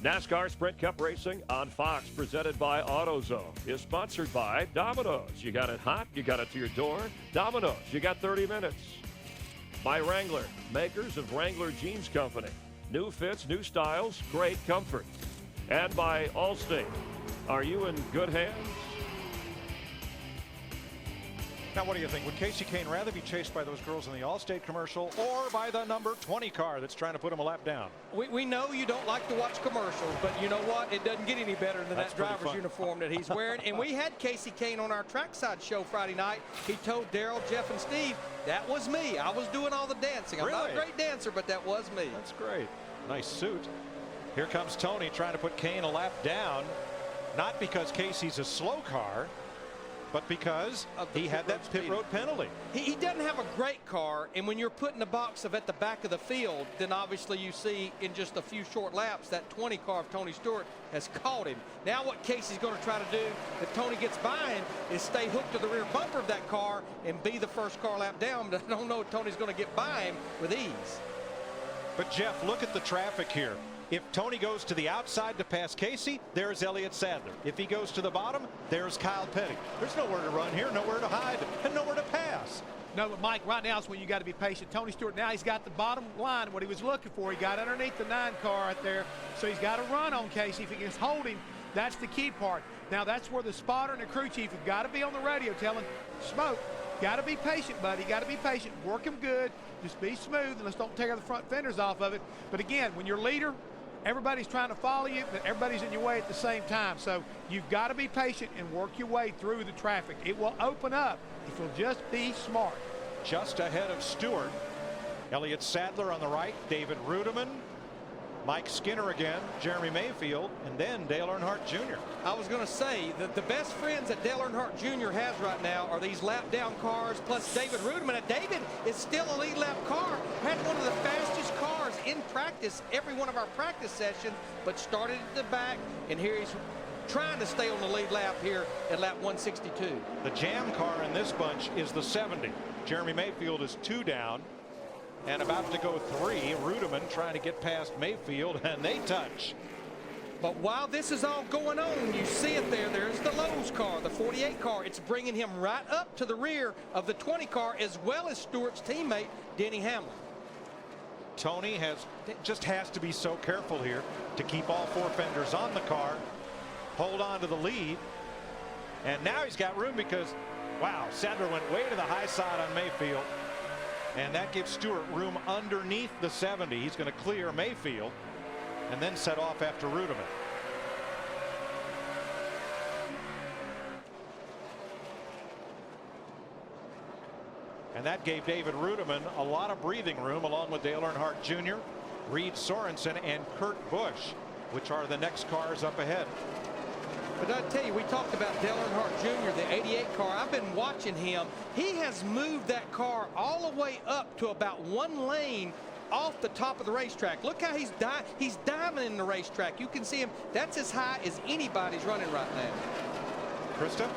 NASCAR Sprint Cup Racing on Fox, presented by AutoZone, is sponsored by Domino's. You got it hot, you got it to your door. Domino's, you got 30 minutes. By Wrangler, makers of Wrangler Jeans Company. New fits, new styles, great comfort. And by Allstate. Are you in good hands? Now, what do you think? Would Casey Kane rather be chased by those girls in the Allstate commercial or by the number 20 car that's trying to put him a lap down? We know you don't like to watch commercials, but you know what? It doesn't get any better than that driver's uniform that he's wearing. And we had Casey Kane on our trackside show Friday night. He told Daryl, Jeff, and Steve, that was me. I was doing all the dancing. I'm not a great dancer, but that was me. That's great. Nice suit. Here comes Tony trying to put Kane a lap down, not because Casey's a slow car, but because he had that pit road penalty. He doesn't have a great car, and when you're put in the box of at the back of the field, then obviously you see in just a few short laps that 20 car of Tony Stewart has caught him. Now what Casey's going to try to do if Tony gets by him is stay hooked to the rear bumper of that car and be the first car lap down, but I don't know if Tony's going to get by him with ease. But Jeff, look at the traffic here. If Tony goes to the outside to pass Casey, there's Elliott Sadler. If he goes to the bottom, there's Kyle Petty. There's nowhere to run here, nowhere to hide, and nowhere to pass. No, but Mike, right now is when you got to be patient. Tony Stewart, now he's got the bottom line, what he was looking for. He got underneath the 9 car right there, so he's got to run on Casey. If he can hold him, that's the key part. Now that's where the spotter and the crew chief have got to be on the radio telling Smoke, got to be patient, buddy. Got to be patient. Work him good. Just be smooth, and let's don't tear the front fenders off of it. But again, when you're leader, everybody's trying to follow you, but everybody's in your way at the same time. So you've got to be patient and work your way through the traffic. It will open up if you'll just be smart. Just ahead of Stewart, Elliott Sadler on the right, David Rudiman, Mike Skinner again, Jeremy Mayfield, and then Dale Earnhardt Jr. I was going to say that the best friends that Dale Earnhardt Jr. has right now are these lap down cars plus David Rudiman. And David is still a lead lap car, had one of the fastest cars in practice every one of our practice sessions, but started at the back, and here he's trying to stay on the lead lap here at lap 162. The jam car in this bunch is the 70. Jeremy Mayfield is 2 down and about to go 3. Rudiman trying to get past Mayfield, and they touch. But while this is all going on, you see it there. There's the Lowe's car, the 48 car. It's bringing him right up to the rear of the 20 car, as well as Stewart's teammate, Denny Hamlin. Tony just has to be so careful here to keep all 4 fenders on the car, hold on to the lead, and now he's got room because, wow, Sadler went way to the high side on Mayfield, and that gives Stewart room underneath the 70. He's going to clear Mayfield and then set off after Rudiman. And that gave David Rudiman a lot of breathing room, along with Dale Earnhardt Jr., Reed Sorensen, and Kurt Busch, which are the next cars up ahead. But I tell you, we talked about Dale Earnhardt Jr., the 88 car. I've been watching him. He has moved that car all the way up to about 1 lane off the top of the racetrack. Look how he's diamond in the racetrack. You can see him. That's as high as anybody's running right now. Krista?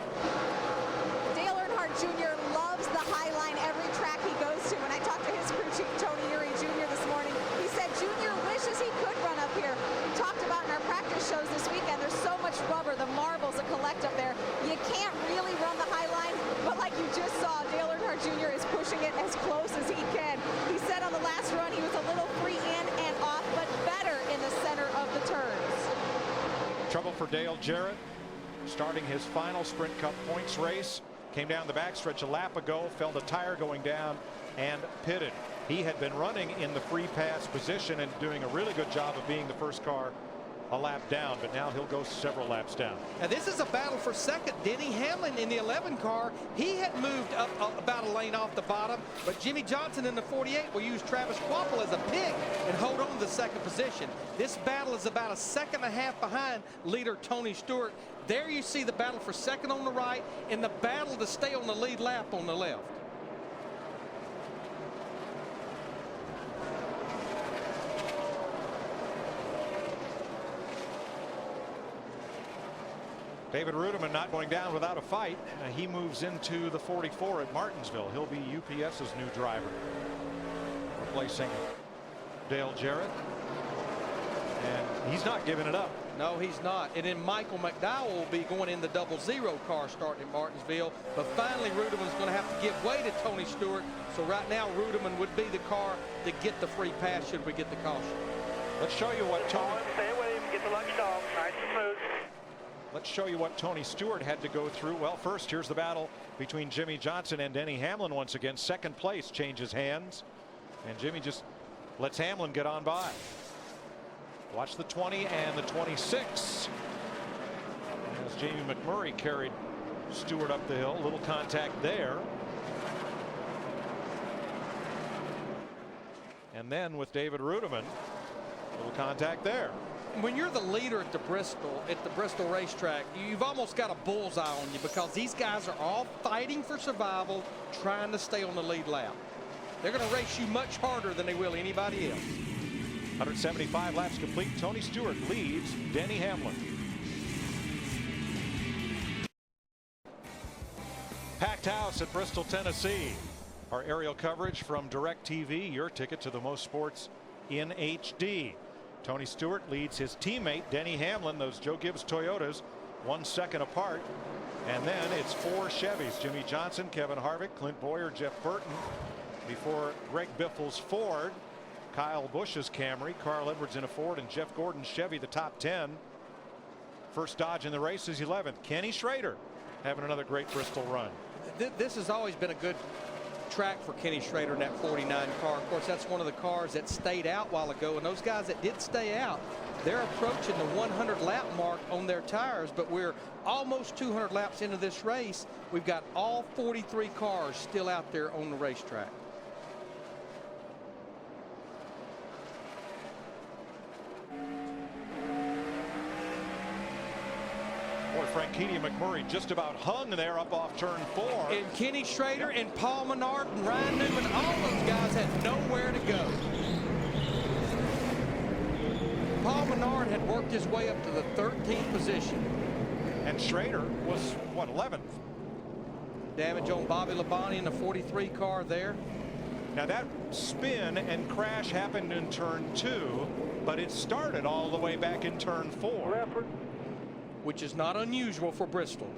Dale Earnhardt Jr. loves the high line every track he goes to. When I talked to his crew chief, Tony Uri Jr. this morning, he said Jr. wishes he could run up here. We talked about in our practice shows this weekend, there's so much rubber, the marbles that collect up there. You can't really run the high line, but like you just saw, Dale Earnhardt Jr. is pushing it as close as he can. He said on the last run he was a little free in and off, but better in the center of the turns. Trouble for Dale Jarrett, starting his final Sprint Cup points race. Came down the backstretch a lap ago, felt a tire going down, and pitted. He had been running in the free pass position and doing a really good job of being the first car a lap down, but now he'll go several laps down. Now this is a battle for second. Denny Hamlin in the 11 car, he had moved up about a lane off the bottom, but Jimmy Johnson in the 48 will use Travis Quapple as a pick and hold on to the second position. This battle is about a 1.5 seconds behind leader Tony Stewart. There you see the battle for second on the right and the battle to stay on the lead lap on the left. David Rudiman not going down without a fight. He moves into the 44 at Martinsville. He'll be UPS's new driver, replacing Dale Jarrett. And he's not giving it up. No, he's not. And then Michael McDowell will be going in the 00 car starting at Martinsville. But finally, Ruderman's going to have to give way to Tony Stewart. So right now, Ruderman would be the car to get the free pass should we get the caution. Let's show you what Tony. Stay with him. Get the lunch dog. Nice and smooth. Let's show you what Tony Stewart had to go through. Well, first, here's the battle between Jimmy Johnson and Denny Hamlin once again. Second place changes hands, and Jimmy just lets Hamlin get on by. Watch the 20 and the 26. As Jamie McMurray carried Stewart up the hill. Little contact there. And then with David Ruderman, little contact there. When you're the leader at the Bristol racetrack, you've almost got a bullseye on you because these guys are all fighting for survival, trying to stay on the lead lap. They're going to race you much harder than they will anybody else. 175 laps complete. Tony Stewart leads Denny Hamlin. Packed house at Bristol, Tennessee. Our aerial coverage from DirecTV, your ticket to the most sports in HD. Tony Stewart leads his teammate Denny Hamlin, those Joe Gibbs Toyotas, 1 second apart. And then it's 4 Chevys: Jimmy Johnson, Kevin Harvick, Clint Boyer, Jeff Burton, before Greg Biffle's Ford, Kyle Busch's Camry, Carl Edwards in a Ford, and Jeff Gordon's Chevy, the top 10. First Dodge in the race is 11th. Kenny Schrader having another great Bristol run. This has always been a good track for Kenny Schrader in that 49 car. Of course, that's one of the cars that stayed out a while ago, and those guys that did stay out, they're approaching the 100 lap mark on their tires, but we're almost 200 laps into this race. We've got all 43 cars still out there on the racetrack. Boy, Franchitti and McMurray just about hung there up off turn 4. And Kenny Schrader and Paul Menard and Ryan Newman, all those guys had nowhere to go. Paul Menard had worked his way up to the 13th position. And Schrader was, what, 11th? Damage on Bobby Labonte in the 43 car there. Now that spin and crash happened in turn 2, but it started all the way back in turn 4. Which is not unusual for Bristol.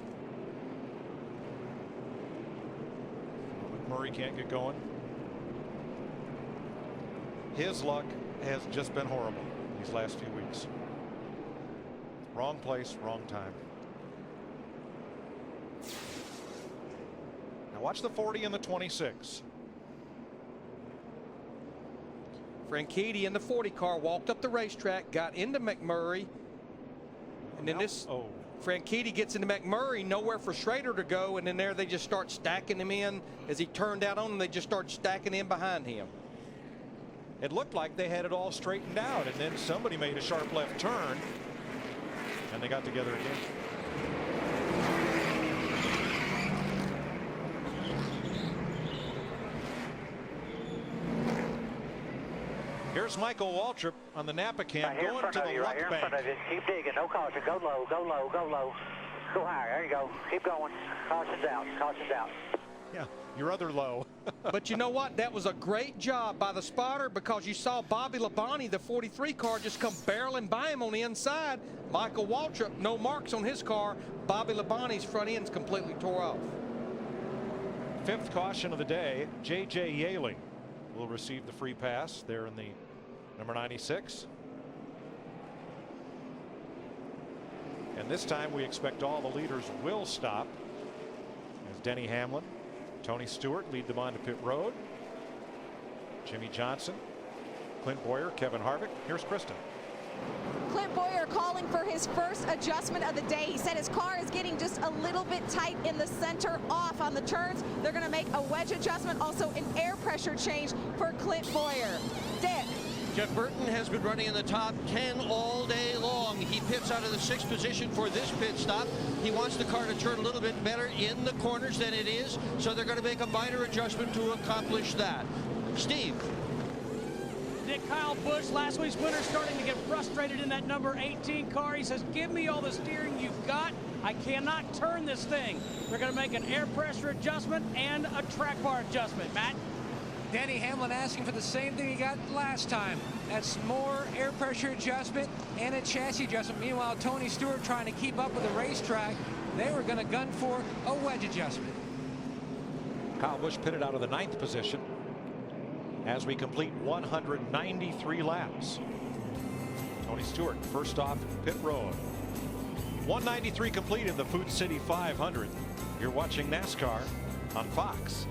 McMurray can't get going. His luck has just been horrible these last few weeks. Wrong place, wrong time. Now watch the 40 and the 26. Franchitti in the 40 car walked up the racetrack, got into McMurray. And then Franchitti gets into McMurray, nowhere for Schrader to go, and then there they just start stacking him in. As he turned out on them, they just start stacking in behind him. It looked like they had it all straightened out, and then somebody made a sharp left turn, and they got together again. Here's Michael Waltrip on the Napa cam going to the left bank. Keep digging. No caution. Go low. Go low. Go low. Go higher. There you go. Keep going. Caution's out. Caution's out. Yeah, your other low. But you know what? That was a great job by the spotter, because you saw Bobby Labonte, the 43 car, just come barreling by him on the inside. Michael Waltrip, no marks on his car. Bobby Labonte's front end's completely tore off. 5th caution of the day. J.J. Yaley will receive the free pass there in the number 96. And this time we expect all the leaders will stop as Denny Hamlin, Tony Stewart lead them onto pit road. Jimmy Johnson, Clint Boyer, Kevin Harvick. Here's Kristen. Clint Boyer calling for his first adjustment of the day. He said his car is getting just a little bit tight in the center off on the turns. They're going to make a wedge adjustment, also an air pressure change for Clint Boyer. Dick. Jeff Burton has been running in the top 10 all day long. He pits out of the 6th position for this pit stop. He wants the car to turn a little bit better in the corners than it is, so they're going to make a minor adjustment to accomplish that. Steve. Nick, Kyle Busch, last week's winner, starting to get frustrated in that number 18 car. He says, give me all the steering you've got. I cannot turn this thing. They're going to make an air pressure adjustment and a track bar adjustment. Matt? Denny Hamlin asking for the same thing he got last time. That's more air pressure adjustment and a chassis adjustment. Meanwhile, Tony Stewart trying to keep up with the racetrack. They were going to gun for a wedge adjustment. Kyle Busch pitted out of the 9th position as we complete 193 laps. Tony Stewart first off pit road. 193 complete in the Food City 500. You're watching NASCAR on Fox.